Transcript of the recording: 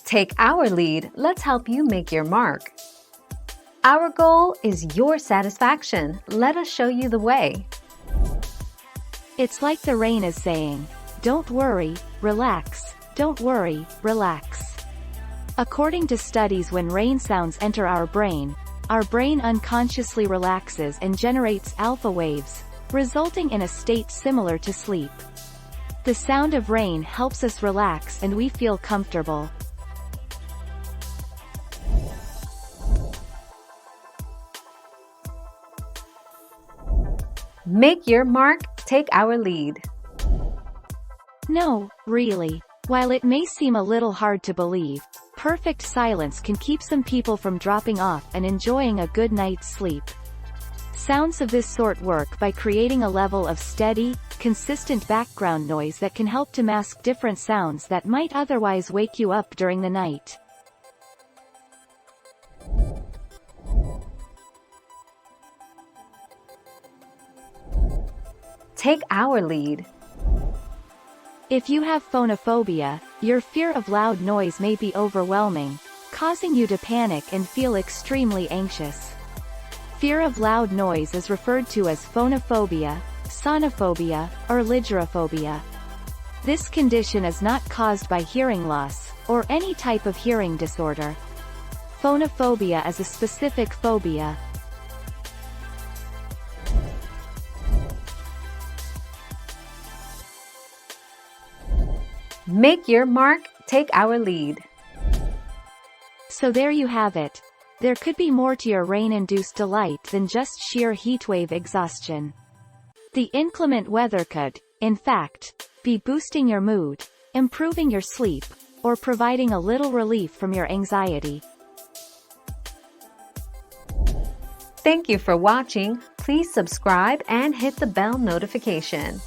Take our lead, let's help you make your mark. Our goal is your satisfaction. Let us show you the way. It's like the rain is saying, don't worry, relax, don't worry, relax. According to studies, when rain sounds enter our brain unconsciously relaxes and generates alpha waves, resulting in a state similar to sleep. The sound of rain helps us relax and we feel comfortable. Make your mark, take our lead. No, really. While it may seem a little hard to believe, perfect silence can keep some people from dropping off and enjoying a good night's sleep. Sounds of this sort work by creating a level of steady, consistent background noise that can help to mask different sounds that might otherwise wake you up during the night. Take our lead. If you have phonophobia, your fear of loud noise may be overwhelming, causing you to panic and feel extremely anxious. Fear of loud noise is referred to as phonophobia, sonophobia, or lygerophobia. This condition is not caused by hearing loss, or any type of hearing disorder. Phonophobia is a specific phobia. Make your mark, take our lead. So there you have it. There could be more to your rain-induced delight than just sheer heatwave exhaustion. The inclement weather could, in fact, be boosting your mood, improving your sleep, or providing a little relief from your anxiety. Thank you for watching. Please subscribe and hit the bell notification.